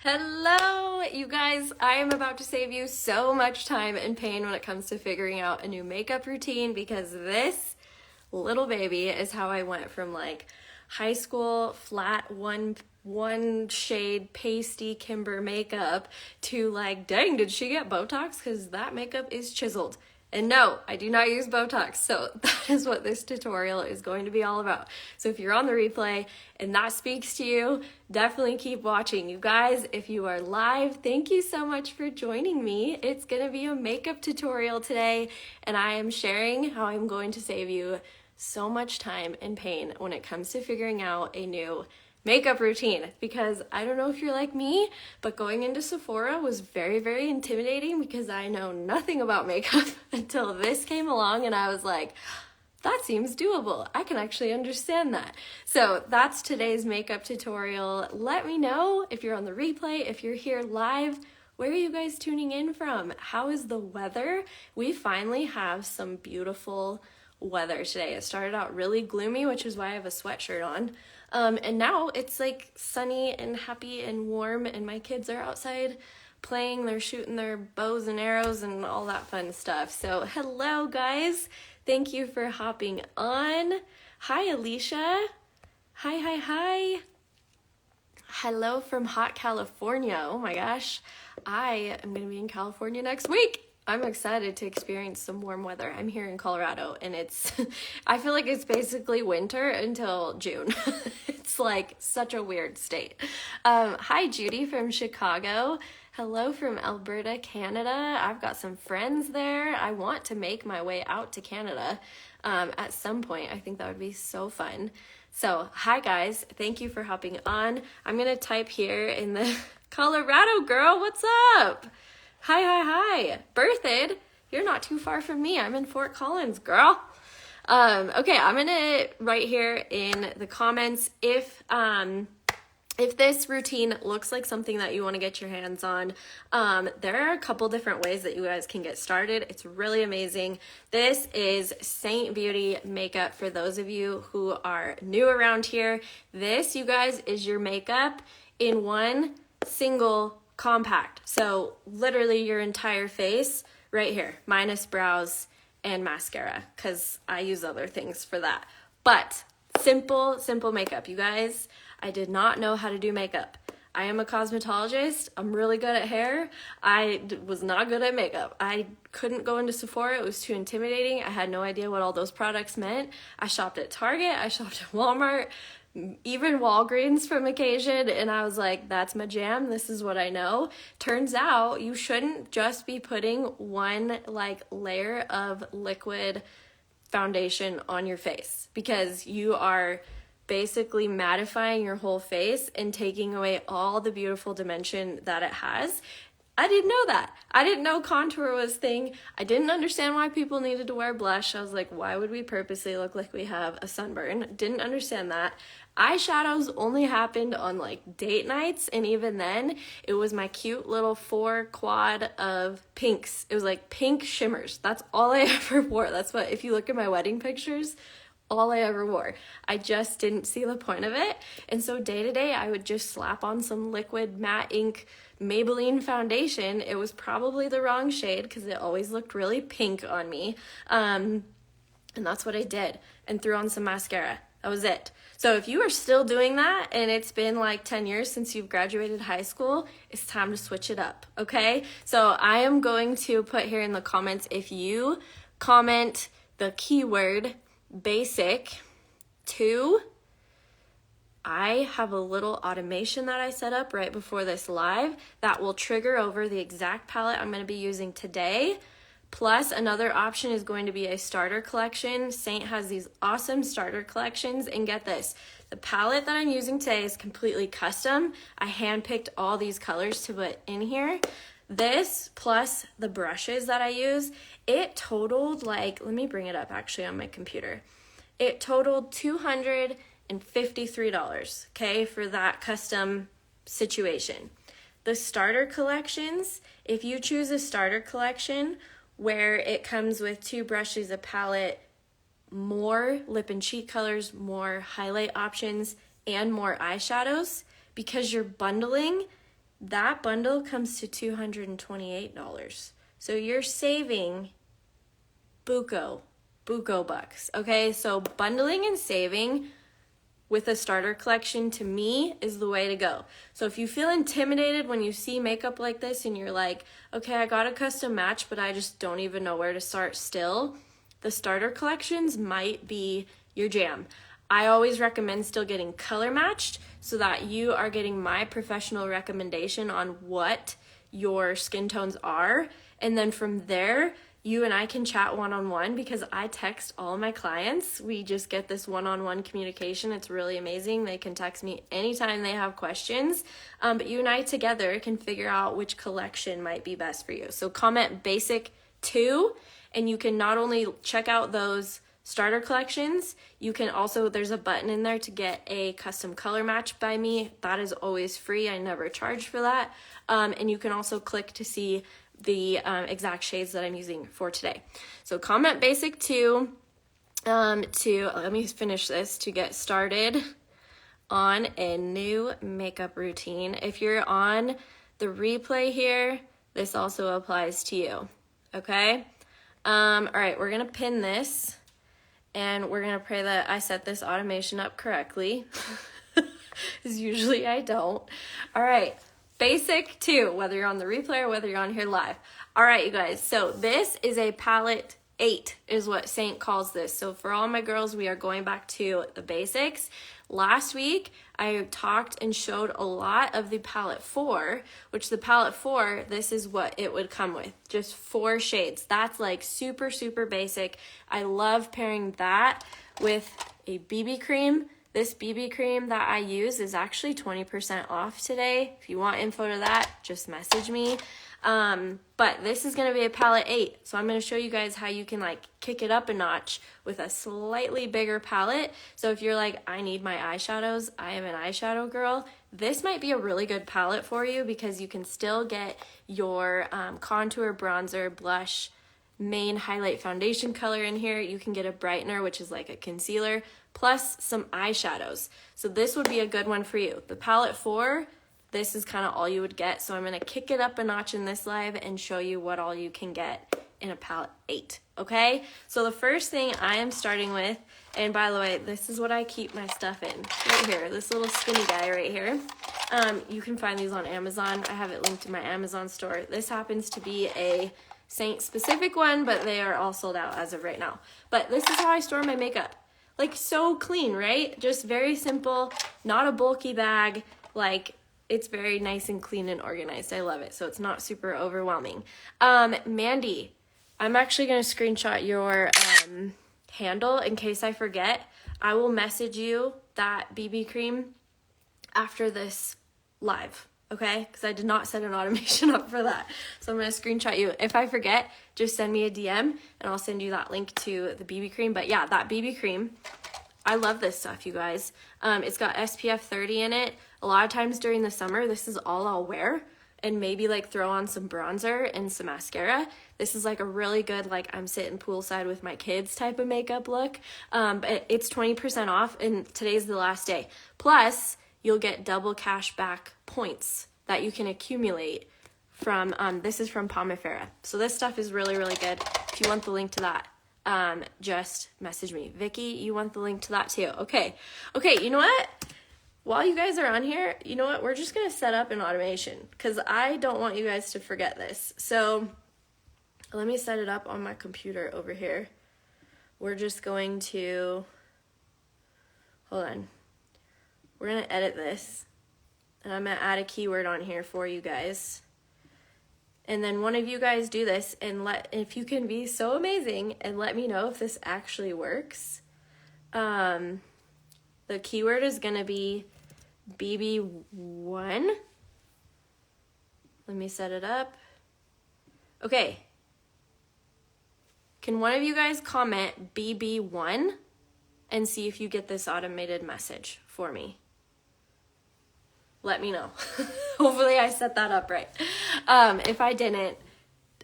Hello, you guys. I am about to save you so much time and pain when it comes to figuring out a new makeup routine because this little baby is how I went from like high school flat one shade pasty Kimber makeup to like, dang, did she get Botox? Because that makeup is chiseled. And no, I do not use Botox, so that is what this tutorial is going to be all about. So if you're on the replay and that speaks to you, definitely keep watching. You guys, if you are live, thank you so much for joining me. It's gonna be a makeup tutorial today, and I am sharing how I'm going to save you so much time and pain when it comes to figuring out a new makeup routine, because I don't know if you're like me, but going into Sephora was very, very intimidating because I know nothing about makeup until this came along and I was like, that seems doable. I can actually understand that. So that's today's makeup tutorial. Let me know if you're on the replay, if you're here live, where are you guys tuning in from? How is the weather? We finally have some beautiful weather today. It started out really gloomy, which is why I have a sweatshirt on. And now it's like sunny and happy and warm, and my kids are outside playing. They're shooting their bows and arrows and all that fun stuff. So hello, guys. Thank you for hopping on. Hi, Alicia. Hi. Hello from hot California. Oh my gosh. I am going to be in California next week. I'm excited to experience some warm weather. I'm here in Colorado and I feel like it's basically winter until June. It's like such a weird state. Hi, Judy from Chicago. Hello from Alberta, Canada. I've got some friends there. I want to make my way out to Canada at some point. I think that would be so fun. So, hi guys. Thank you for hopping on. I'm going to type here in the Colorado girl. What's up? Hi. Berthed, you're not too far from me. I'm in Fort Collins, girl. Okay, I'm gonna write here in the comments if this routine looks like something that you want to get your hands on. There are a couple different ways that you guys can get started. It's really amazing. This is Saint Beauty makeup for those of you who are new around here. This, you guys, is your makeup in one single compact. So literally your entire face right here, minus brows and mascara, because I use other things for that. But simple makeup. You guys, I did not know how to do makeup. I am a cosmetologist. I'm really good at hair. I was not good at makeup. I couldn't go into Sephora. It was too intimidating. I had no idea what all those products meant. I shopped at Target. I shopped at Walmart, even Walgreens from occasion, and I was like, that's my jam. This is what I know. Turns out you shouldn't just be putting one like layer of liquid foundation on your face, because you are basically mattifying your whole face and taking away all the beautiful dimension that it has. I didn't know that. I didn't know contour was a thing. I didn't understand why people needed to wear blush. I was like, why would we purposely look like we have a sunburn? Didn't understand that. Eyeshadows only happened on like date nights, and even then, it was my cute little 4 quad of pinks. It was like pink shimmers. That's all I ever wore. That's what, if you look at my wedding pictures, all I ever wore. I just didn't see the point of it. And so day to day, I would just slap on some liquid matte ink Maybelline foundation. It was probably the wrong shade because it always looked really pink on me. And that's what I did. And threw on some mascara. That was it. So if you are still doing that and it's been like 10 years since you've graduated high school, it's time to switch it up, okay? So I am going to put here in the comments, if you comment the keyword basic 2, I have a little automation that I set up right before this live that will trigger over the exact palette I'm going to be using today. Plus, another option is going to be a starter collection. Saint has these awesome starter collections, and get this, the palette that I'm using today is completely custom. I handpicked all these colors to put in here. This, plus the brushes that I use, it totaled like, let me bring it up actually on my computer. It totaled $253, okay, for that custom situation. The starter collections, if you choose a starter collection where it comes with 2 brushes, a palette, more lip and cheek colors, more highlight options, and more eyeshadows, because you're bundling, that bundle comes to $228. So you're saving buco bucks, okay? So bundling and saving with a starter collection, to me, is the way to go. So if you feel intimidated when you see makeup like this and you're like, okay, I got a custom match, but I just don't even know where to start still, the starter collections might be your jam. I always recommend still getting color matched so that you are getting my professional recommendation on what your skin tones are. And then from there, you and I can chat one-on-one, because I text all my clients. We just get this one-on-one communication. It's really amazing. They can text me anytime they have questions. But you and I together can figure out which collection might be best for you. So comment basic 2, and you can not only check out those starter collections, you can also, there's a button in there to get a custom color match by me. That is always free. I never charge for that. And you can also click to see the exact shades that I'm using for today. So comment basic 2 let me finish this to get started on a new makeup routine. If you're on the replay here, this also applies to you, okay? All right, we're gonna pin this, and we're gonna pray that I set this automation up correctly, because usually I don't. All right. Basic 2, whether you're on the replay or whether you're on here live. All right, you guys, so this is a palette 8 is what Saint calls this. So for all my girls, we are going back to the basics. Last week, I talked and showed a lot of the palette 4, which the palette 4, this is what it would come with. Just 4 shades. That's like super, super basic. I love pairing that with a BB cream. This BB cream that I use is actually 20% off today. If you want info to that, just message me. But this is going to be a palette 8. So I'm going to show you guys how you can like kick it up a notch with a slightly bigger palette. So if you're like, I need my eyeshadows, I am an eyeshadow girl, this might be a really good palette for you, because you can still get your contour, bronzer, blush, main highlight foundation color in here. You can get a brightener, which is like a concealer, plus some eyeshadows. So this would be a good one for you. The palette 4, this is kind of all you would get. So I'm going to kick it up a notch in this live and show you what all you can get in a palette 8, okay? So the first thing I am starting with, and by the way, this is what I keep my stuff in, right here, this little skinny guy right here. You can find these on Amazon. I have it linked to my Amazon store. This happens to be a Saint specific one, but they are all sold out as of right now. But this is how I store my makeup. Like, so clean, right? Just very simple, not a bulky bag. Like, it's very nice and clean and organized. I love it. So it's not super overwhelming. Mandy, I'm actually going to screenshot your handle in case I forget. I will message you that BB cream after this live, okay? Because I did not set an automation up for that. So I'm going to screenshot you. If I forget, just send me a DM and I'll send you that link to the BB cream. But yeah, that BB cream, I love this stuff, you guys. It's got SPF 30 in it. A lot of times during the summer, this is all I'll wear, and maybe like throw on some bronzer and some mascara. This is like a really good, like I'm sitting poolside with my kids type of makeup look. But it's 20% off, and today's the last day. Plus, you'll get double cash back points that you can accumulate from, this is from Pomifera. So this stuff is really, really good. If you want the link to that, just message me. Vicky, you want the link to that too? Okay, you know what? While you guys are on here, you know what? We're just going to set up an automation because I don't want you guys to forget this. So let me set it up on my computer over here. We're just going to, hold on. We're going to edit this, and I'm going to add a keyword on here for you guys. And then one of you guys do this, and if you can be so amazing and let me know if this actually works. The keyword is going to be BB1. Let me set it up. Okay. Can one of you guys comment BB1 and see if you get this automated message for me? Let me know. Hopefully I set that up right. If I didn't,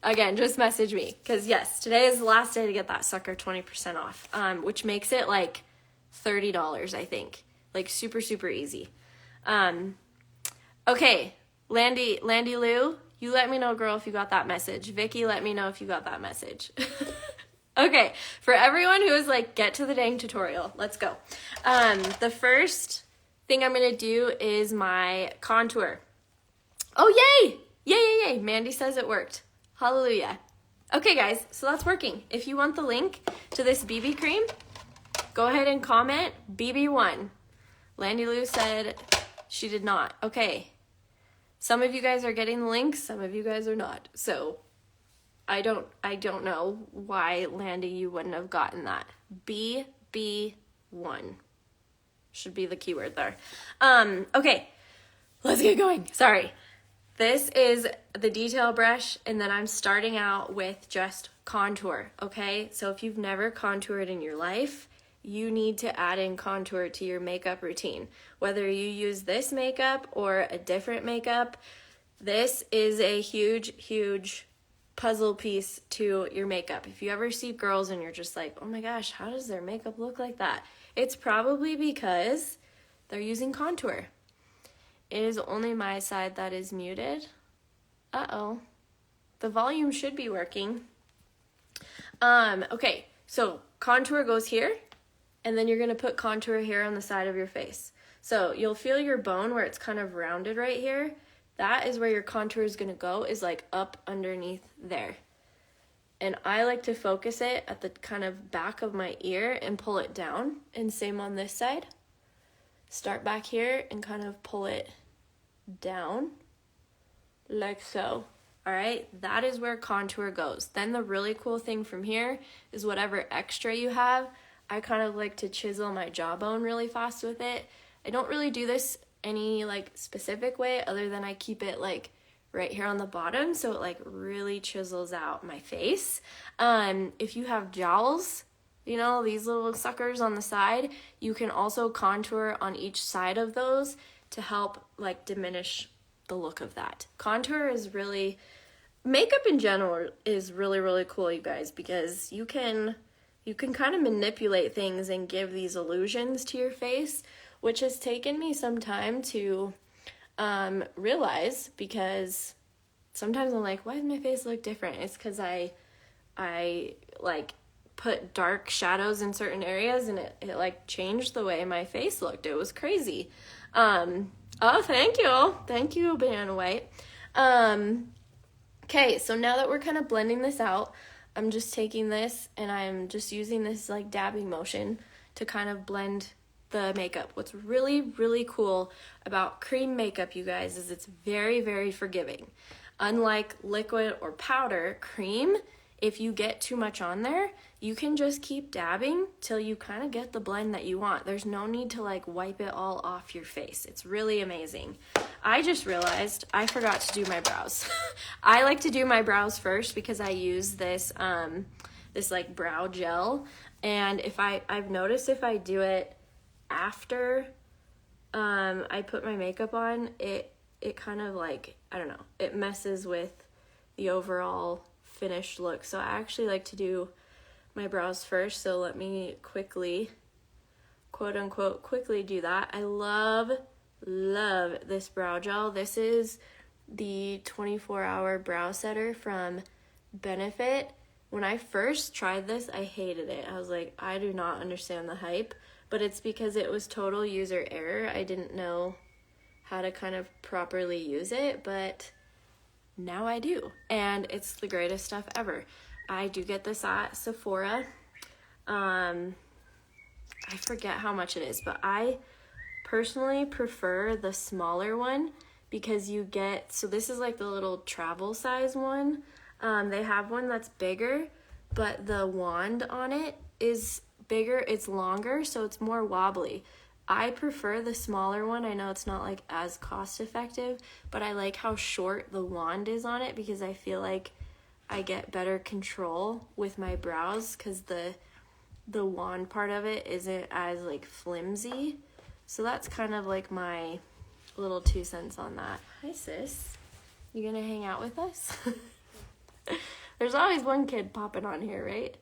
again, just message me. Because yes, today is the last day to get that sucker 20% off, which makes it like $30, I think. Like super, super easy. Okay, Landy Lou, you let me know, girl, if you got that message. Vicky, let me know if you got that message. Okay, for everyone who is like, get to the dang tutorial, let's go. The first thing I'm gonna do is my contour. Oh, yay! Yay, yay, yay. Mandy says it worked. Hallelujah. Okay, guys, so that's working. If you want the link to this BB cream, go ahead and comment BB1. Landy Lou said she did not. Okay. Some of you guys are getting the links, some of you guys are not. So I don't know why, Landy, you wouldn't have gotten that. BB1 should be the keyword there. Okay, let's get going. Sorry. This is the detail brush, and then I'm starting out with just contour, okay? So if you've never contoured in your life, you need to add in contour to your makeup routine. Whether you use this makeup or a different makeup, this is a huge, huge puzzle piece to your makeup. If you ever see girls and you're just like, oh my gosh, how does their makeup look like that? It's probably because they're using contour. It is only my side that is muted. Uh-oh. The volume should be working. Okay, so contour goes here, and then you're gonna put contour here on the side of your face. So you'll feel your bone where it's kind of rounded right here. That is where your contour is gonna go, is like up underneath there. And I like to focus it at the kind of back of my ear and pull it down. And same on this side. Start back here and kind of pull it down like so. All right, that is where contour goes. Then the really cool thing from here is whatever extra you have, I kind of like to chisel my jawbone really fast with it. I don't really do this any like specific way other than I keep it like right here on the bottom so it like really chisels out my face. If you have jowls, you know, these little suckers on the side, you can also contour on each side of those to help like diminish the look of that. Contour is really, makeup in general is really, really cool, you guys, because you can kind of manipulate things and give these illusions to your face, which has taken me some time to realize, because sometimes I'm like, why does my face look different? It's because I like put dark shadows in certain areas and it like changed the way my face looked. It was crazy. Oh, thank you, Banana White. Okay, so now that we're kind of blending this out, I'm just taking this and I'm just using this like dabbing motion to kind of blend the makeup. What's really, really cool about cream makeup, you guys, is it's very, very forgiving. Unlike liquid or powder, cream, if you get too much on there, you can just keep dabbing till you kind of get the blend that you want. There's no need to like wipe it all off your face. It's really amazing. I just realized I forgot to do my brows. I like to do my brows first because I use this this like brow gel, and I've noticed if I do it after I put my makeup on, it kind of like, I don't know, it messes with the overall finished look. So I actually like to do my brows first. So let me quickly, quote unquote, quickly do that. I love this brow gel. This is the 24-hour brow setter from Benefit. When I first tried this, I hated it. I was like, I do not understand the hype, but it's because it was total user error. I didn't know how to kind of properly use it, but now I do, and it's the greatest stuff ever. I do get this at Sephora. I forget how much it is, but I personally prefer the smaller one because you get, so this is like the little travel size one. They have one that's bigger, but the wand on it is bigger, it's longer, so it's more wobbly. I prefer the smaller one. I know it's not like as cost effective, but I like how short the wand is on it because I feel like I get better control with my brows because the wand part of it isn't as like flimsy. So that's kind of like my little 2 cents on that. Hi sis, you gonna hang out with us? There's always one kid popping on here, right?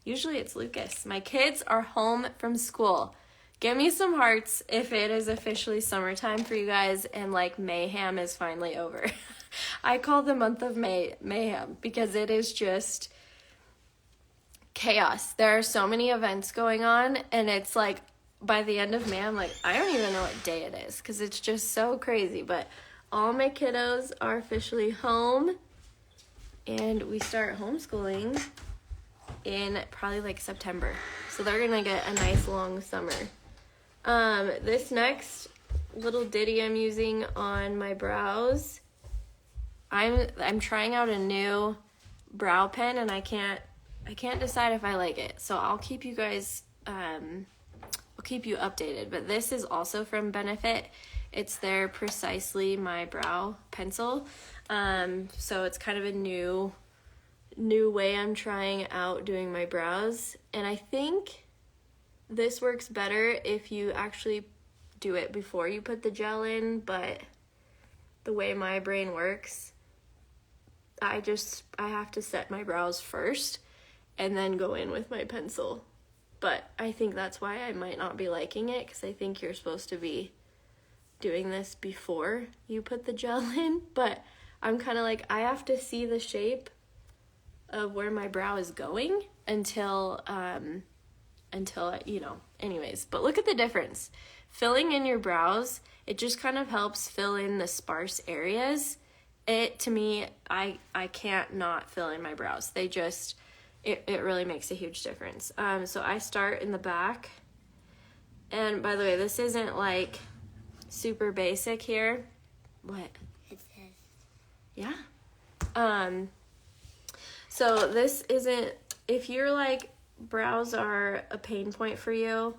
Usually it's Lucas. My kids are home from school. Give me some hearts if it is officially summertime for you guys and like mayhem is finally over. I call the month of May mayhem because it is just chaos. There are so many events going on, and it's like by the end of May, I'm like, I don't even know what day it is because it's just so crazy. But all my kiddos are officially home, and we start homeschooling in probably like September. So they're gonna get a nice long summer. This next little ditty I'm using on my brows, I'm trying out a new brow pen, and I can't decide if I like it. So I'll keep you guys I'll keep you updated. But this is also from Benefit. It's their Precisely My Brow pencil. So it's kind of a new way I'm trying out doing my brows. And I think this works better if you actually do it before you put the gel in, but the way my brain works, I have to set my brows first and then go in with my pencil. But I think that's why I might not be liking it, because I think you're supposed to be doing this before you put the gel in. But I'm kind of like, I have to see the shape of where my brow is going until anyways. But look at the difference. Filling in your brows, it just kind of helps fill in the sparse areas. To me, I can't not fill in my brows. They just, it really makes a huge difference. So I start in the back. And by the way, this isn't like super basic here. What? It says. Yeah. So this isn't, if you're like, brows are a pain point for you,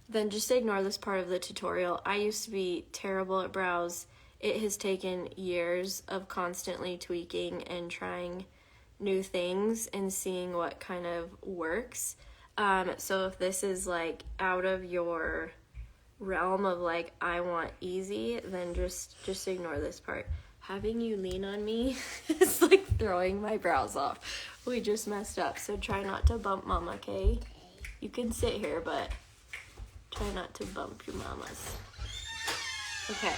then just ignore this part of the tutorial. I used to be terrible at brows. It has taken years of constantly tweaking and trying new things and seeing what kind of works. So if this is like out of your realm of like, I want easy, then just ignore this part. Having you lean on me is like throwing my brows off. We just messed up, so try not to bump Mama, okay? You can sit here, but try not to bump your mamas. Okay.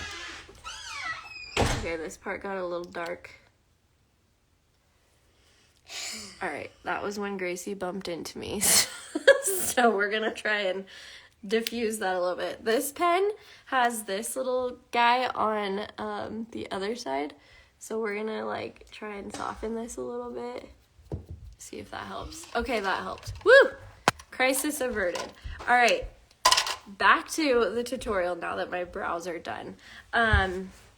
Okay, this part got a little dark. Alright, that was when Gracie bumped into me. So we're gonna try and diffuse that a little bit. This pen has this little guy on the other side. So we're gonna like try and soften this a little bit. See if that helps. Okay, that helped. Woo! Crisis averted. All right, back to the tutorial now that my brows are done.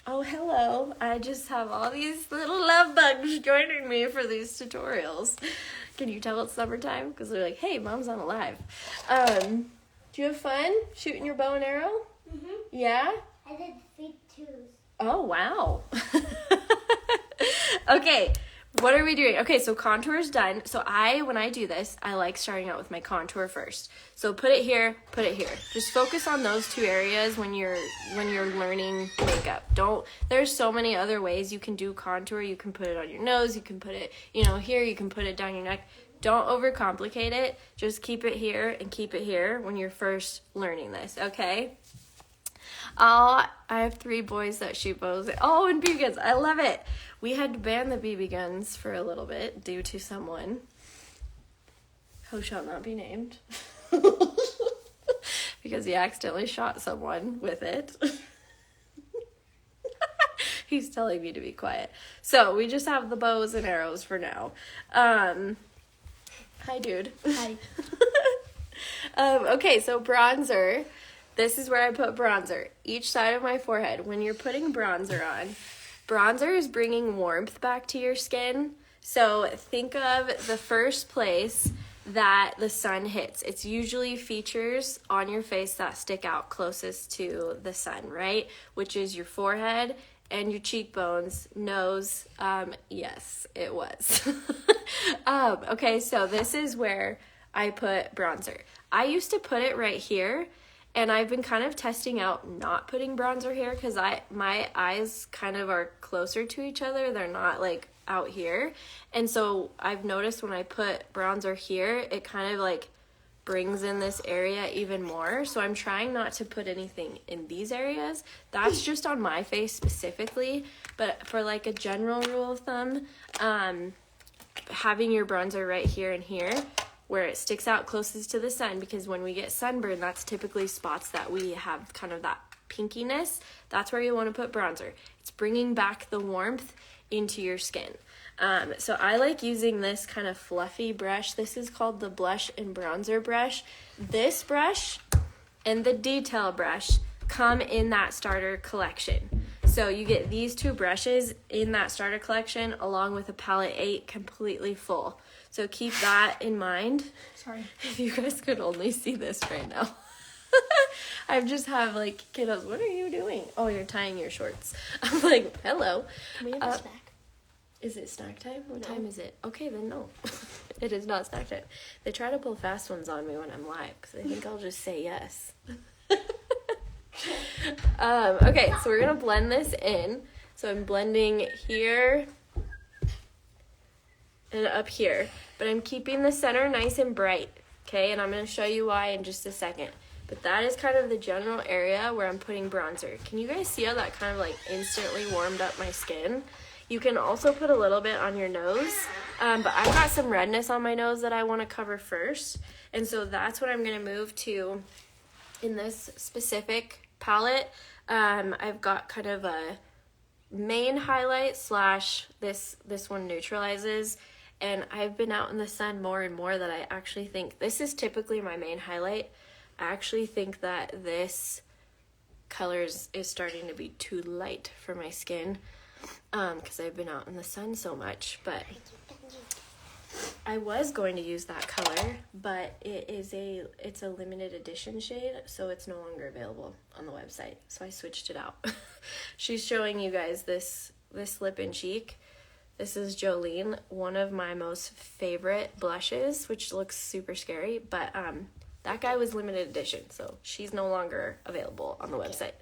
Oh, hello. I just have all these little love bugs joining me for these tutorials. Can you tell it's summertime? Because they're like, hey, Mom's on a live. Do you have fun shooting your bow and arrow? Mm-hmm. Yeah? I did feet twos. Oh, wow. Okay, what are we doing? Okay, so contour is done. So when I do this, I like starting out with my contour first. So put it here, put it here. Just focus on those two areas when you're learning makeup. There's so many other ways you can do contour. You can put it on your nose, you can put it, here, you can put it down your neck. Don't overcomplicate it. Just keep it here and keep it here when you're first learning this, okay? I have 3 boys that shoot bows. Oh, and BB guns. I love it. We had to ban the BB guns for a little bit due to someone who shall not be named. Because he accidentally shot someone with it. He's telling me to be quiet. So we just have the bows and arrows for now. Hi, dude. Hi. Okay, so bronzer. This is where I put bronzer. Each side of my forehead. When you're putting bronzer on, bronzer is bringing warmth back to your skin. So think of the first place that the sun hits. It's usually features on your face that stick out closest to the sun, right? Which is your forehead and your cheekbones, nose. Yes, it was. Okay, so this is where I put bronzer. I used to put it right here, and I've been kind of testing out not putting bronzer here because my eyes kind of are closer to each other. They're not like out here. And so I've noticed when I put bronzer here, it kind of like brings in this area even more. So I'm trying not to put anything in these areas. That's just on my face specifically. But for like a general rule of thumb, having your bronzer right here and here where it sticks out closest to the sun, because when we get sunburn, that's typically spots that we have kind of that pinkiness. That's where you want to put bronzer. It's bringing back the warmth into your skin. So I like using this kind of fluffy brush. This is called the Blush and Bronzer brush. This brush and the Detail brush come in that starter collection. So you get these two brushes in that starter collection along with a palette 8 completely full. So keep that in mind. Sorry. If you guys could only see this right now. I just have like, kiddos, what are you doing? Oh, you're tying your shorts. I'm like, hello. Can we have a snack? Is it snack time? What time is it? Okay, then no. It is not snack time. They try to pull fast ones on me when I'm live because they think I'll just say yes. Okay, so we're going to blend this in. So I'm blending here and up here. But I'm keeping the center nice and bright, okay? And I'm going to show you why in just a second. But that is kind of the general area where I'm putting bronzer. Can you guys see how that kind of like instantly warmed up my skin? You can also put a little bit on your nose, but I've got some redness on my nose that I want to cover first. And so that's what I'm going to move to in this specific palette. I've got kind of a main highlight slash this one neutralizes. And I've been out in the sun more and more that I actually think this is typically my main highlight. I actually think that this color is starting to be too light for my skin because I've been out in the sun so much. But I was going to use that color, but it's a limited edition shade, so it's no longer available on the website. So I switched it out. She's showing you guys this lip and cheek. This is Jolene, one of my most favorite blushes, which looks super scary, but that guy was limited edition, so she's no longer available on the website.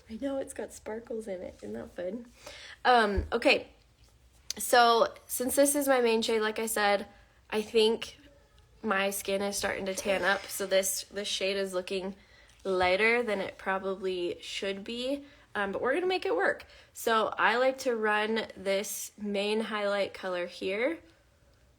I know, it's got sparkles in it. Isn't that fun? Okay, so since this is my main shade, like I said, I think my skin is starting to tan up, so this shade is looking lighter than it probably should be, but we're going to make it work. So I like to run this main highlight color here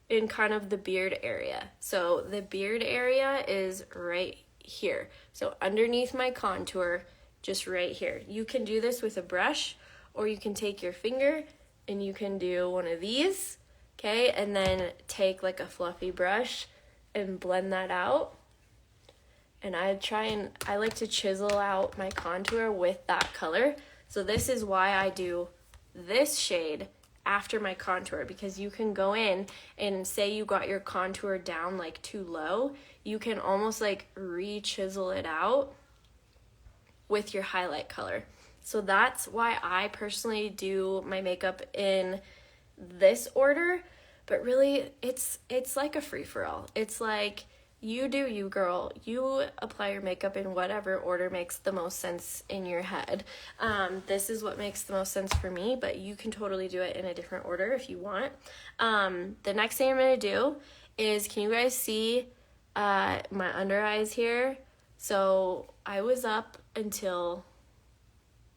in kind of the beard area. So the beard area is right here. So underneath my contour, just right here. You can do this with a brush, or you can take your finger and you can do one of these, okay? And then take like a fluffy brush and blend that out. And I like to chisel out my contour with that color. So this is why I do this shade after my contour, because you can go in and say you got your contour down like too low, you can almost like re-chisel it out with your highlight color. So that's why I personally do my makeup in this order, but really it's like a free-for-all. It's like, you do you, girl. You apply your makeup in whatever order makes the most sense in your head. This is what makes the most sense for me, but you can totally do it in a different order if you want. The next thing I'm going to do is, can you guys see my under eyes here? So I was up until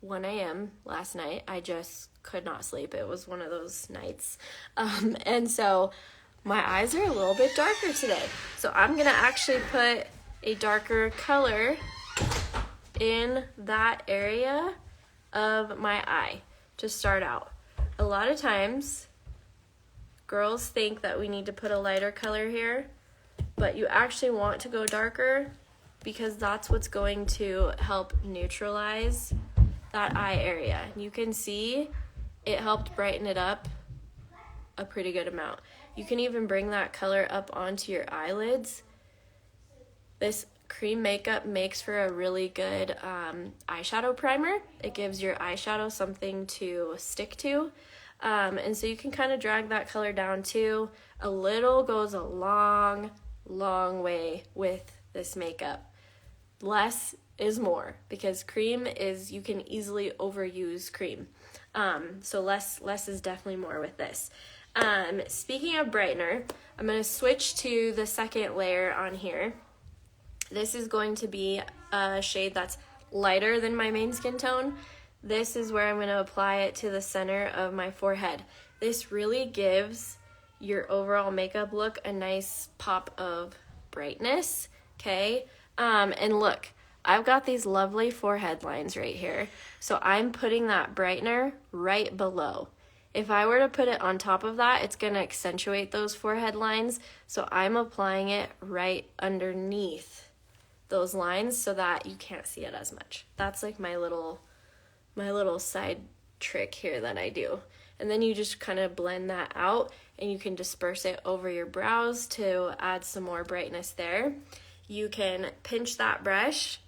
1 a.m. last night. I just could not sleep. It was one of those nights. And so my eyes are a little bit darker today. So I'm going to actually put a darker color in that area of my eye to start out. A lot of times, girls think that we need to put a lighter color here, but you actually want to go darker because that's what's going to help neutralize that eye area. You can see it helped brighten it up a pretty good amount. You can even bring that color up onto your eyelids. This cream makeup makes for a really good eyeshadow primer. It gives your eyeshadow something to stick to. And so you can kind of drag that color down too. A little goes a long, long way with this makeup. Less is more, because cream is, you can easily overuse cream. So less is definitely more with this. Speaking of brightener, I'm going to switch to the second layer on here. This is going to be a shade that's lighter than my main skin tone. This is where I'm going to apply it to the center of my forehead. This really gives your overall makeup look a nice pop of brightness, okay? And look, I've got these lovely forehead lines right here. So I'm putting that brightener right below. If I were to put it on top of that, it's going to accentuate those forehead lines. So I'm applying it right underneath those lines so that you can't see it as much. That's like my little side trick here that I do. And then you just kind of blend that out and you can disperse it over your brows to add some more brightness there. You can pinch that brush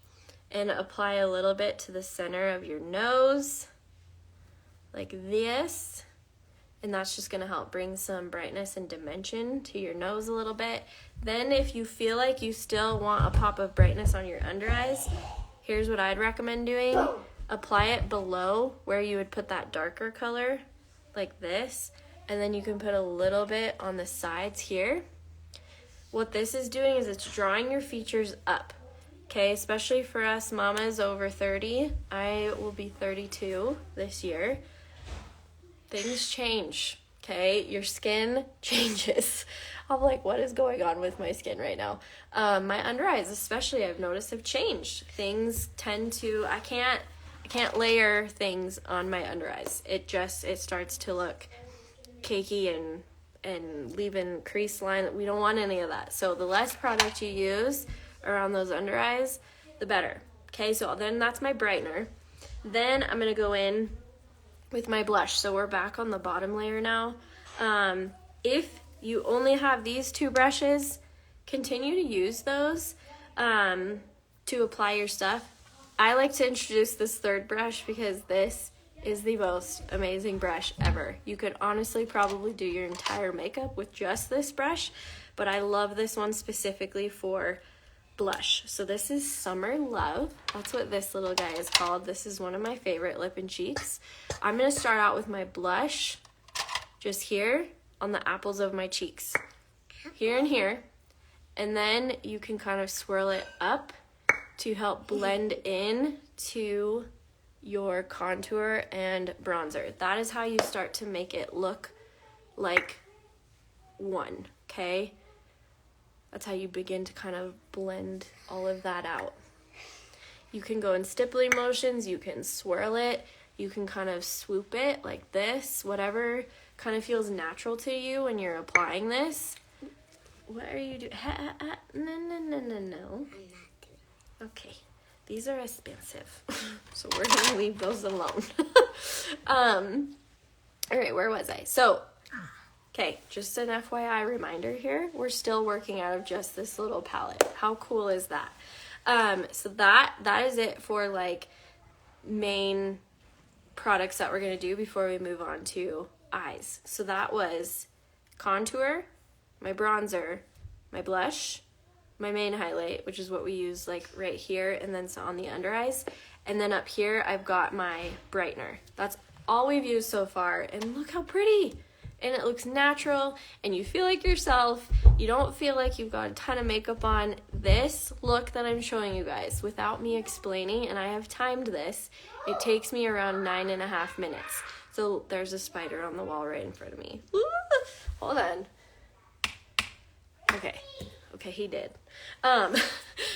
and apply a little bit to the center of your nose like this. And that's just gonna help bring some brightness and dimension to your nose a little bit. Then if you feel like you still want a pop of brightness on your under eyes, here's what I'd recommend doing. Apply it below where you would put that darker color, like this, and then you can put a little bit on the sides here. What this is doing is it's drawing your features up, okay? Especially for us mamas over 30. I will be 32 this year. Things change, okay? Your skin changes. I'm like, what is going on with my skin right now? My under eyes especially, I've noticed, have changed. Things tend to, I can't layer things on my under eyes. It starts to look cakey and leaving crease line. We don't want any of that. So the less product you use around those under eyes, the better. Okay, so then that's my brightener. Then I'm gonna go in with my blush. So we're back on the bottom layer now. If you only have these two brushes, continue to use those to apply your stuff. I like to introduce this third brush because this is the most amazing brush ever. You could honestly probably do your entire makeup with just this brush, but I love this one specifically for blush. So this is Summer Love. That's what this little guy is called. This is one of my favorite lip and cheeks. I'm going to start out with my blush just here on the apples of my cheeks. Here and here. And then you can kind of swirl it up to help blend in to your contour and bronzer. That is how you start to make it look like one, okay? That's how you begin to kind of blend all of that out. You can go in stippling motions, you can swirl it, you can kind of swoop it like this, whatever kind of feels natural to you when you're applying this. What are you doing? No. I'm not doing. Okay, these are expensive, so we're gonna leave those alone. All right, where was I? So, okay, just an FYI reminder here, we're still working out of just this little palette. How cool is that? So that is it for like main products that we're gonna do before we move on to eyes. So that was contour, my bronzer, my blush, my main highlight, which is what we use like right here and then so on the under eyes. And then up here, I've got my brightener. That's all we've used so far. And look how pretty. And it looks natural and you feel like yourself. You don't feel like you've got a ton of makeup on. This look that I'm showing you guys without me explaining, and I have timed this, it takes me around 9.5 minutes. So there's a spider on the wall right in front of me. Ooh, hold on. Okay, he did.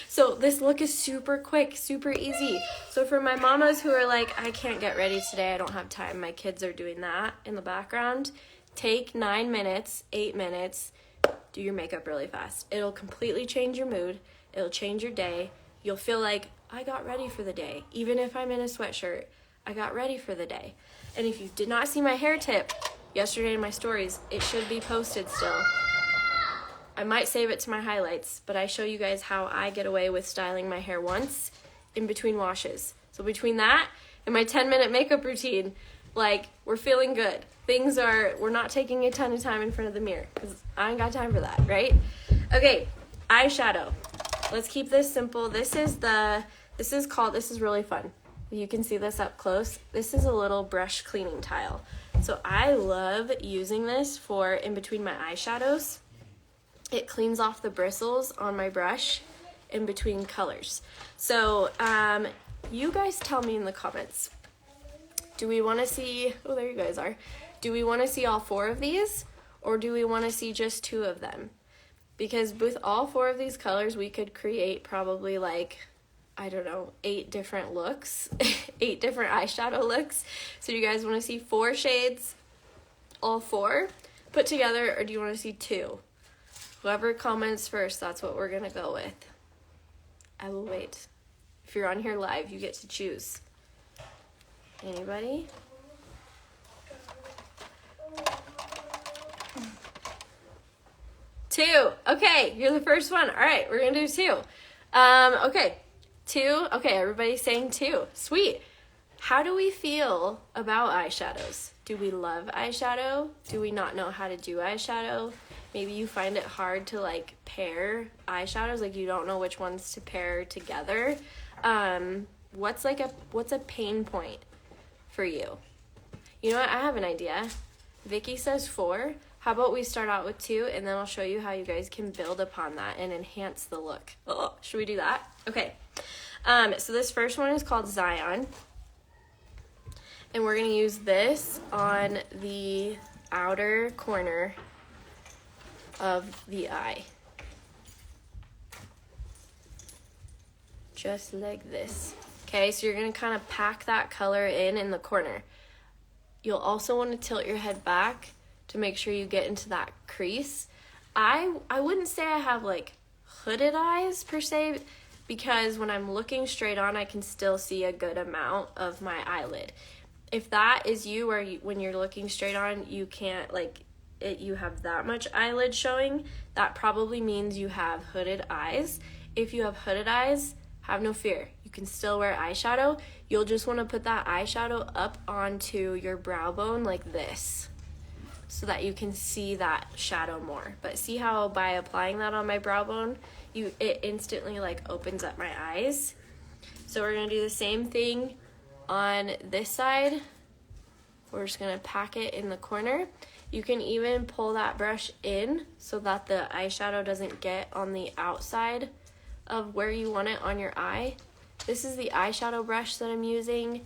So this look is super quick, super easy. So for my mamas who are like, I can't get ready today, I don't have time, my kids are doing that in the background, take 9 minutes, 8 minutes, do your makeup really fast. It'll completely change your mood. It'll change your day. You'll feel like, I got ready for the day. Even if I'm in a sweatshirt, I got ready for the day. And if you did not see my hair tip yesterday in my stories, it should be posted still. I might save it to my highlights, but I show you guys how I get away with styling my hair once in between washes. So between that and my 10-minute makeup routine, like, we're feeling good. We're not taking a ton of time in front of the mirror because I ain't got time for that, right? Okay, eyeshadow. Let's keep this simple. This is really fun. You can see this up close. This is a little brush cleaning tile. So I love using this for in between my eyeshadows. It cleans off the bristles on my brush in between colors. So you guys tell me in the comments, do we want to see, oh, there you guys are. Do we want to see all 4 of these, or do we want to see just 2 of them? Because with all 4 of these colors, we could create probably like, I don't know, 8 different looks, 8 different eyeshadow looks. So do you guys want to see 4 shades, all 4 put together, or do you want to see 2? Whoever comments first, that's what we're going to go with. I will wait. If you're on here live, you get to choose. Anybody? Two. Okay, you're the first one. All right, we're going to do 2. Okay, 2. Okay, everybody's saying 2. Sweet. How do we feel about eyeshadows? Do we love eyeshadow? Do we not know how to do eyeshadow? Maybe you find it hard to like pair eyeshadows, like you don't know which ones to pair together. What's a pain point for you? You know what? I have an idea. Vicky says 4. How about we start out with 2, and then I'll show you how you guys can build upon that and enhance the look. Oh, should we do that? Okay. So this first one is called Zion. And we're going to use this on the outer corner of the eye. Just like this. Okay, so you're going to kind of pack that color in the corner. You'll also want to tilt your head back to make sure you get into that crease. I wouldn't say I have like hooded eyes per se, because when I'm looking straight on, I can still see a good amount of my eyelid. If that is you, where when you're looking straight on, you can't you have that much eyelid showing, that probably means you have hooded eyes. If you have hooded eyes, have no fear. You can still wear eyeshadow. You'll just want to put that eyeshadow up onto your brow bone like this, so that you can see that shadow more. But see how by applying that on my brow bone, it instantly like opens up my eyes. So we're gonna do the same thing on this side. We're just gonna pack it in the corner. You can even pull that brush in so that the eyeshadow doesn't get on the outside of where you want it on your eye. This is the eyeshadow brush that I'm using.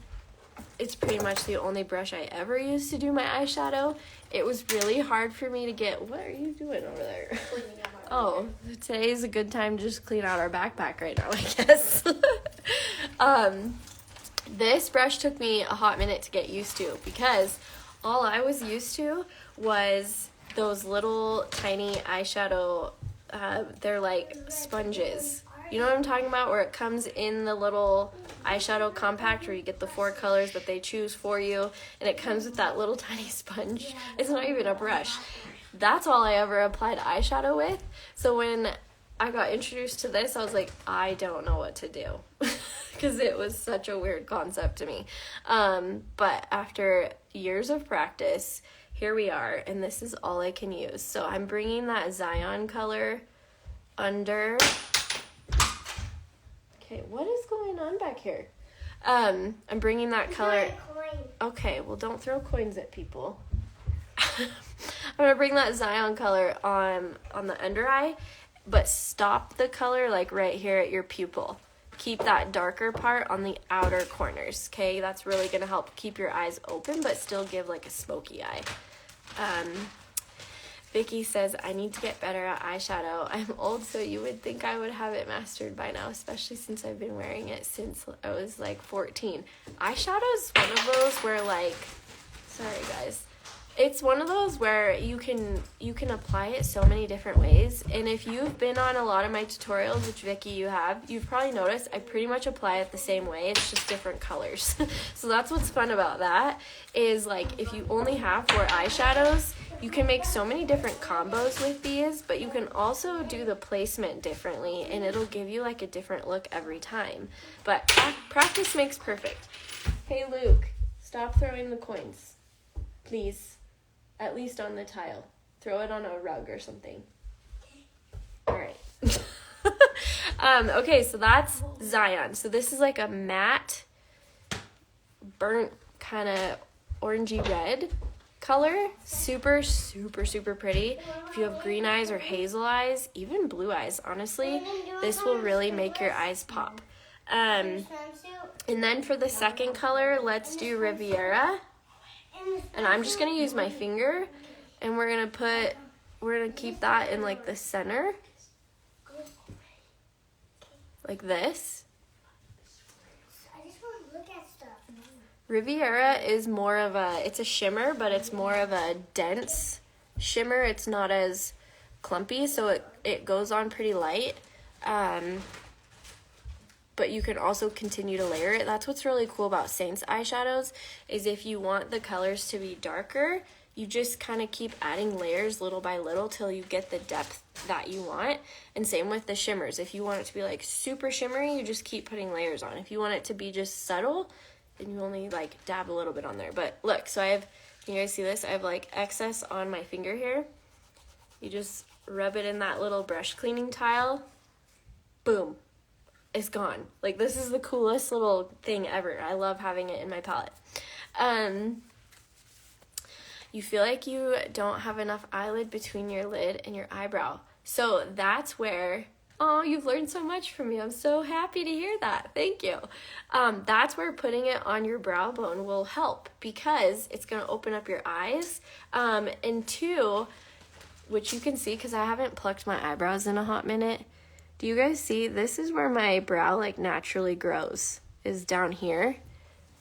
It's pretty much the only brush I ever used to do my eyeshadow. It was really hard for me to get, what are you doing over there? Oh, today is a good time to just clean out our backpack right now, I guess. This brush took me a hot minute to get used to, because all I was used to was those little tiny eyeshadow, they're like sponges. You know what I'm talking about? Where it comes in the little eyeshadow compact where you get the 4 colors that they choose for you, and it comes with that little tiny sponge. It's not even a brush. That's all I ever applied eyeshadow with. So when I got introduced to this, I was like, I don't know what to do, because it was such a weird concept to me. But after years of practice, here we are, and this is all I can use. So I'm bringing that Zion color under. Okay, what is going on back here? I'm bringing that color. Okay, well, don't throw coins at people. I'm gonna bring that Zion color on the under eye, but stop the color like right here at your pupil. Keep that darker part on the outer corners, okay? That's really gonna help keep your eyes open, but still give like a smoky eye. Vicky says, I need to get better at eyeshadow. I'm old, so you would think I would have it mastered by now, especially since I've been wearing it since I was like 14. Eyeshadow is one of those where like, sorry guys, it's one of those where you can apply it so many different ways. And if you've been on a lot of my tutorials, which Vicky you've probably noticed I pretty much apply it the same way. It's just different colors. So that's what's fun about that, is like if you only have 4 eyeshadows, you can make so many different combos with these, but you can also do the placement differently, and it'll give you like a different look every time. But practice makes perfect. Hey Luke, stop throwing the coins, please. At least on the tile. Throw it on a rug or something. All right. Okay, so that's Zion. So this is like a matte, burnt kind of orangey red color. Super, super, super pretty. If you have green eyes or hazel eyes, even blue eyes, honestly, this will really make your eyes pop. And then for the second color, let's do Riviera. And I'm just going to use my finger, and we're going to keep that in like the center. Like this. I just want to look at stuff. Riviera is more of it's a shimmer, but it's more of a dense shimmer. It's not as clumpy, so it goes on pretty light. But you can also continue to layer it. That's what's really cool about Saints eyeshadows, is if you want the colors to be darker, you just kind of keep adding layers little by little till you get the depth that you want. And same with the shimmers. If you want it to be like super shimmery, you just keep putting layers on. If you want it to be just subtle, then you only like dab a little bit on there. But look, so can you guys see this? I have like excess on my finger here. You just rub it in that little brush cleaning tile. Boom. It's gone. Like, this is the coolest little thing ever. I love having it in my palette. You feel like you don't have enough eyelid between your lid and your eyebrow. So that's where, oh, you've learned so much from me. I'm so happy to hear that. Thank you. That's where putting it on your brow bone will help, because it's going to open up your eyes. And two, which you can see because I haven't plucked my eyebrows in a hot minute. Do you guys see? This is where my brow like naturally grows, is down here.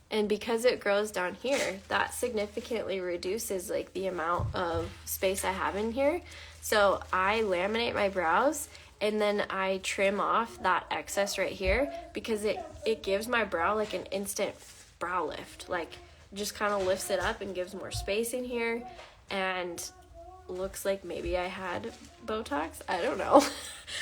And because it grows down here, that significantly reduces like the amount of space I have in here. So I laminate my brows, and then I trim off that excess right here, because it gives my brow like an instant brow lift. Like, just kind of lifts it up and gives more space in here, and looks like maybe I had Botox. I don't know.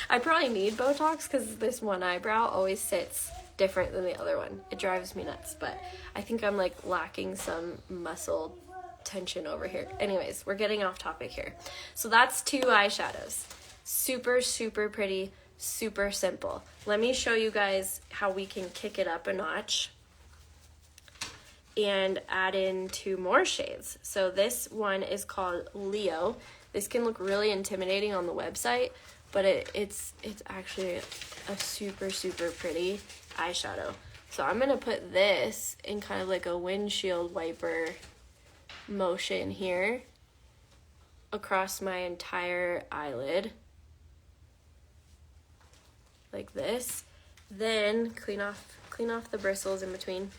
I probably need Botox because this one eyebrow always sits different than the other one. It drives me nuts, but I think I'm like lacking some muscle tension over here. Anyways, we're getting off topic here. So that's 2 eyeshadows. Super, super pretty, super simple. Let me show you guys how we can kick it up a notch and add in 2 more shades. So this one is called Leo. This can look really intimidating on the website, but it's actually a super, super pretty eyeshadow. So I'm gonna put this in kind of like a windshield wiper motion here across my entire eyelid, like this. Then clean off the bristles in between.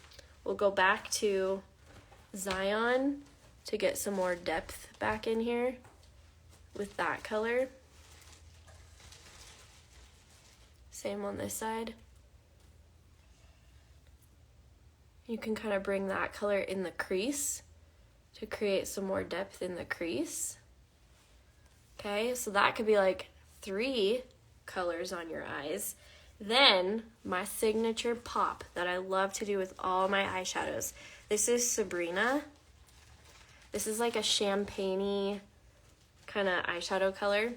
We'll go back to Zion to get some more depth back in here with that color. Same on this side. You can kind of bring that color in the crease to create some more depth in the crease. Okay, so that could be like 3 colors on your eyes. Then my signature pop that I love to do with all my eyeshadows. This is Sabrina. This is like a champagne-y kind of eyeshadow color.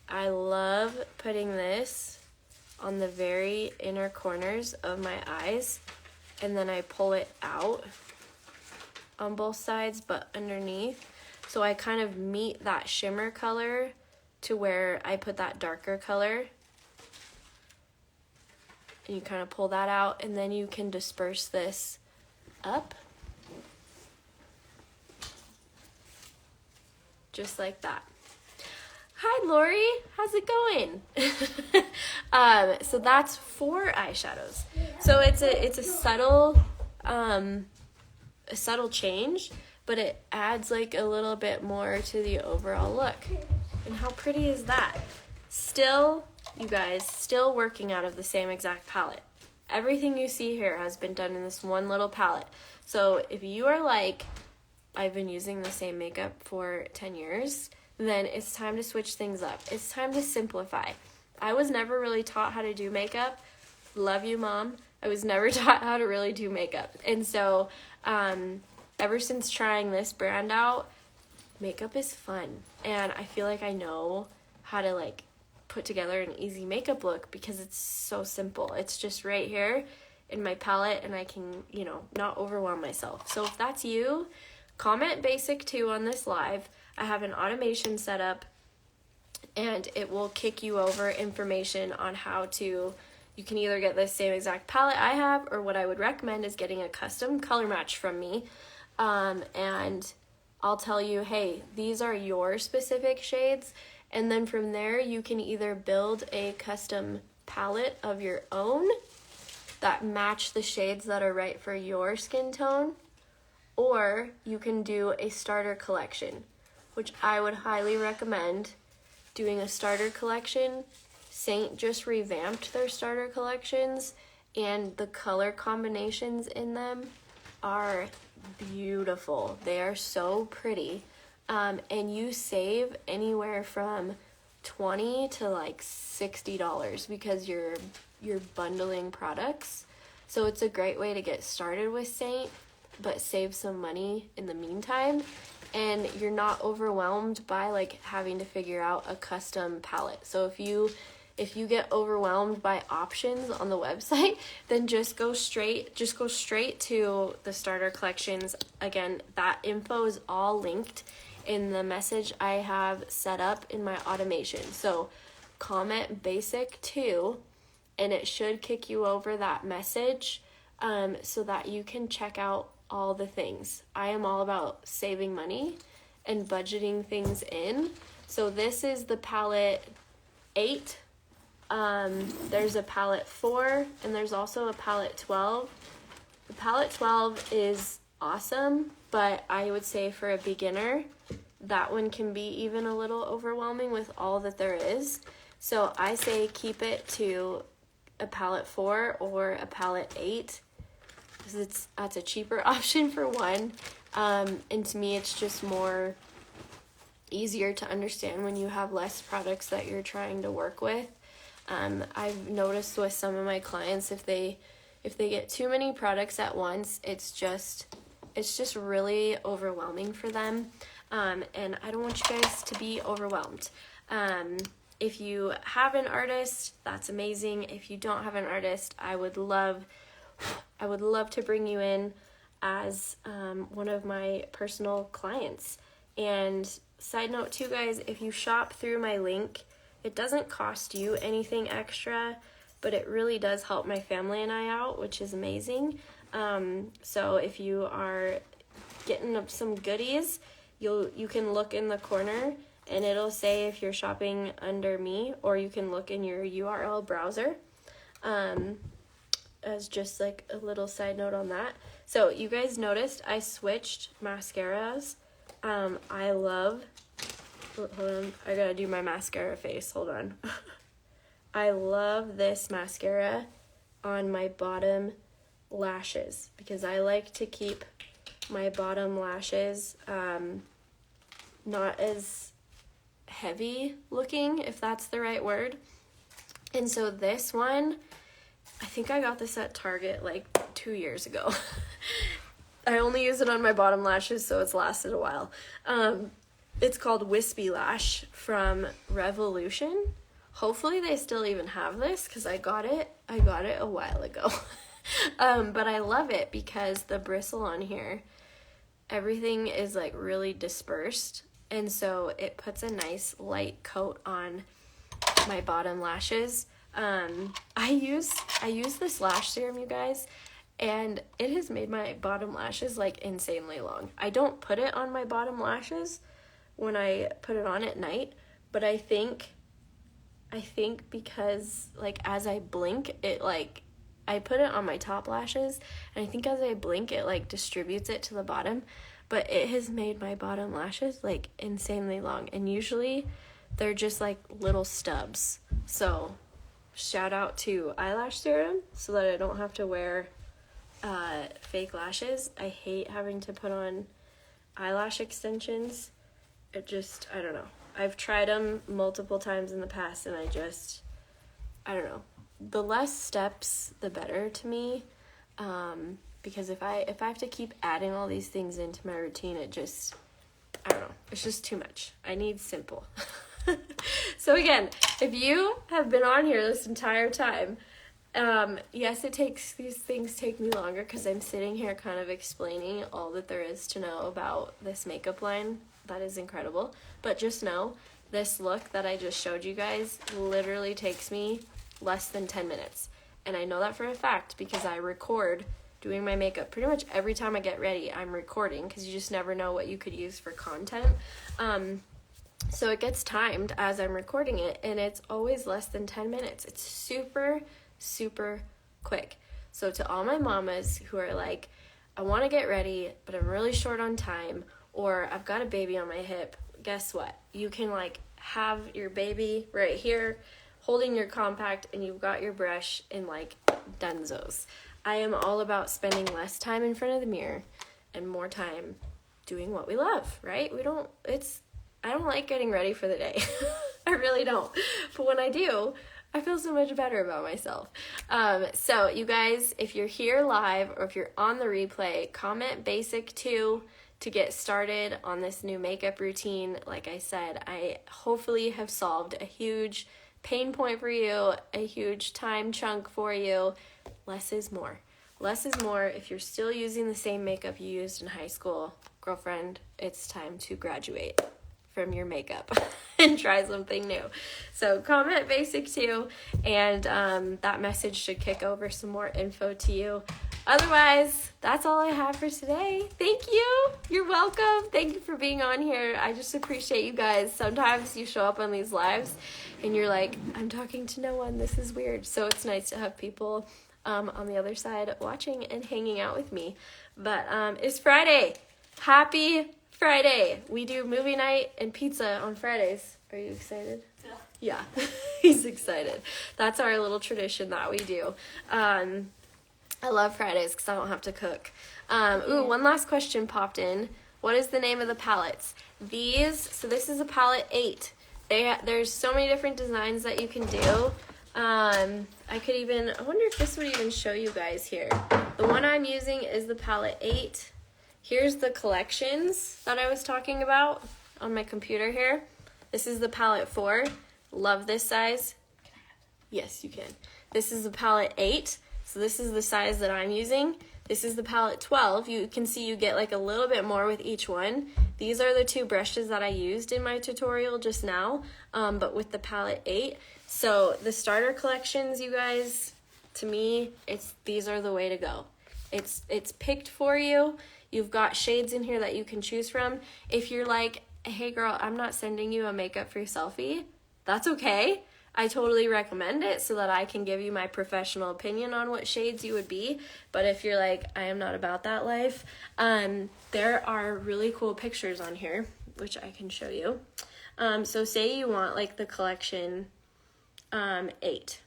I love putting this on the very inner corners of my eyes, and then I pull it out on both sides but underneath. So I kind of meet that shimmer color to where I put that darker color. And you kind of pull that out, and then you can disperse this up. Just like that. Hi, Lori. How's it going? So that's 4 eyeshadows. So it's a subtle change, but it adds like a little bit more to the overall look. And how pretty is that? Still, you guys, still working out of the same exact palette. Everything you see here has been done in this one little palette. So if you are like, I've been using the same makeup for 10 years, then it's time to switch things up. It's time to simplify. I was never really taught how to do makeup. Love you, Mom. I was never taught how to really do makeup. And so ever since trying this brand out, makeup is fun. And I feel like I know how to like put together an easy makeup look because it's so simple. It's just right here in my palette, and I can, not overwhelm myself. So if that's you, comment basic 2 on this live. I have an automation set up, and it will kick you over information on how to, you can either get the same exact palette I have, or what I would recommend is getting a custom color match from me. And I'll tell you, hey, these are your specific shades. And then from there, you can either build a custom palette of your own that match the shades that are right for your skin tone, or you can do a starter collection, which I would highly recommend doing a starter collection. Saint just revamped their starter collections, and the color combinations in them are beautiful. They are so pretty. And you save anywhere from $20 to like $60 because you're bundling products. So it's a great way to get started with Saint, but save some money in the meantime, and you're not overwhelmed by like having to figure out a custom palette. So if you get overwhelmed by options on the website, then just go straight to the starter collections. Again, that info is all linked in the message I have set up in my automation. So comment basic 2, and it should kick you over that message, so that you can check out all the things. I am all about saving money and budgeting things in. So this is the palette 8. There's a palette 4, and there's also a palette 12. The palette 12 is awesome, but I would say for a beginner, that one can be even a little overwhelming with all that there is. So I say keep it to a palette 4 or a palette 8, because that's a cheaper option for one. And to me, it's just more easier to understand when you have less products that you're trying to work with. I've noticed with some of my clients, if they get too many products at once, it's just really overwhelming for them. And I don't want you guys to be overwhelmed. If you have an artist, that's amazing. If you don't have an artist, I would love to bring you in as one of my personal clients. And side note too, guys, if you shop through my link, it doesn't cost you anything extra, but it really does help my family and I out, which is amazing. So if you are getting some goodies, you can look in the corner and it'll say if you're shopping under me, or you can look in your URL browser, as just like a little side note on that. So you guys noticed I switched mascaras. Hold on, I gotta do my mascara face, hold on. I love this mascara on my bottom lashes because I like to keep my bottom lashes not as heavy looking, if that's the right word. And so this one, I think I got this at Target like 2 years ago. I only use it on my bottom lashes, so it's lasted a while. It's called Wispy Lash from Revolution. Hopefully they still even have this, because I got it a while ago. But I love it because the bristle on here, everything is like really dispersed, and so it puts a nice light coat on my bottom lashes. I use this lash serum, you guys, and it has made my bottom lashes like insanely long. I don't put it on my bottom lashes when I put it on at night, but I think because like as I blink, it like, I put it on my top lashes, and I think as I blink, it like distributes it to the bottom, but it has made my bottom lashes like insanely long, and usually they're just like little stubs. So shout out to eyelash serum so that I don't have to wear fake lashes. I hate having to put on eyelash extensions. I don't know. I've tried them multiple times in the past, and I don't know. The less steps, the better to me, because if I have to keep adding all these things into my routine, I don't know. It's just too much. I need simple. So again, if you have been on here this entire time Yes, these things take me longer because I'm sitting here kind of explaining all that there is to know about this makeup line. That is incredible. But just know, this look that I just showed you guys literally takes me less than 10 minutes. And I know that for a fact because I record doing my makeup. Pretty much every time I get ready, I'm recording because you just never know what you could use for content. So it gets timed as I'm recording it, and it's always less than 10 minutes. It's super, super quick. So to all my mamas who are like, I want to get ready, but I'm really short on time, or I've got a baby on my hip, guess what? You can like have your baby right here holding your compact, and you've got your brush and like dunzos. I am all about spending less time in front of the mirror and more time doing what we love, right? I don't like getting ready for the day. I really don't. But when I do, I feel so much better about myself. So you guys, if you're here live or if you're on the replay, comment basic 2 to get started on this new makeup routine. Like I said, I hopefully have solved a huge pain point for you, a huge time chunk for you. Less is more. Less is more. If you're still using the same makeup you used in high school, girlfriend, it's time to graduate from your makeup and try something new. So comment basic 2, and that message should kick over some more info to you. Otherwise, that's all I have for today. Thank you. You're welcome. Thank you for being on here. I just appreciate you guys. Sometimes you show up on these lives and you're like, I'm talking to no one. This is weird. So it's nice to have people on the other side watching and hanging out with me. But it's Friday. Happy Friday. We do movie night and pizza on Fridays. Are you excited? Yeah. He's excited. That's our little tradition that we do. I love Fridays because I don't have to cook. One last question popped in. What is the name of the palettes? So this is a palette 8. There's so many different designs that you can do. I wonder if this would even show you guys here. The one I'm using is the palette 8. Here's the collections that I was talking about on my computer here. This is the palette 4. Love this size. Yes, you can. This is the palette 8. So this is the size that I'm using. This is the palette 12. You can see you get like a little bit more with each one. These are the 2 brushes that I used in my tutorial just now, but with the palette 8. So the starter collections, you guys, to me, these are the way to go. It's picked for you. You've got shades in here that you can choose from. If you're like, hey girl, I'm not sending you a makeup free selfie, that's okay. I totally recommend it so that I can give you my professional opinion on what shades you would be. But if you're like, I am not about that life, there are really cool pictures on here, which I can show you. So say you want like the collection 8,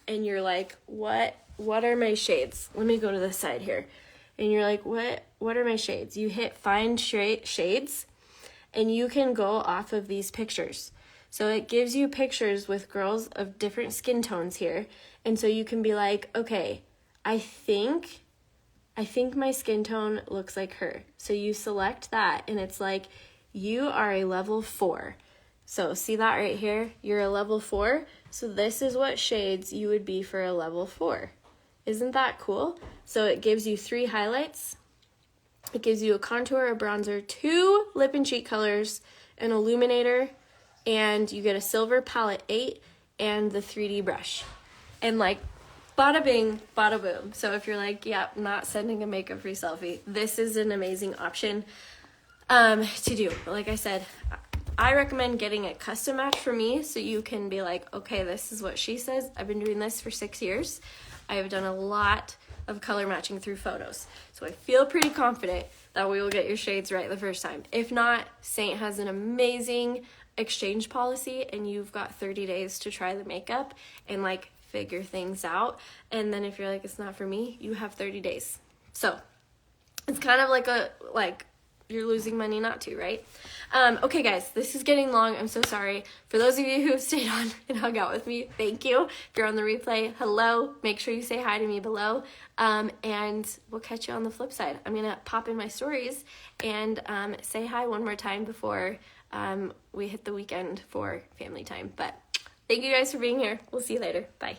and you're like, what are my shades? Let me go to the side here. And you're like, what are my shades? You hit find shades, and you can go off of these pictures. So it gives you pictures with girls of different skin tones here. And so you can be like, okay, I think my skin tone looks like her. So you select that, and it's like, you are a level 4. So see that right here? You're a level 4. So this is what shades you would be for a level 4. Isn't that cool? So it gives you 3 highlights. It gives you a contour, a bronzer, 2 lip and cheek colors, an illuminator, and you get a silver palette 8 and the 3D brush. And like, bada bing, bada boom. So if you're like, yeah, not sending a makeup free selfie, this is an amazing option to do. But like I said, I recommend getting a custom match for me so you can be like, okay, this is what she says. I've been doing this for 6 years. I have done a lot of color matching through photos. So I feel pretty confident that we will get your shades right the first time. If not, Saint has an amazing exchange policy, and you've got 30 days to try the makeup and like figure things out. And then if you're like, it's not for me, you have 30 days. So it's kind of like you're losing money not to, right? Okay, guys, this is getting long. I'm so sorry. For those of you who have stayed on and hung out with me, thank you. If you're on the replay, hello. Make sure you say hi to me below. And we'll catch you on the flip side. I'm going to pop in my stories and say hi one more time before we hit the weekend for family time. But thank you guys for being here. We'll see you later. Bye.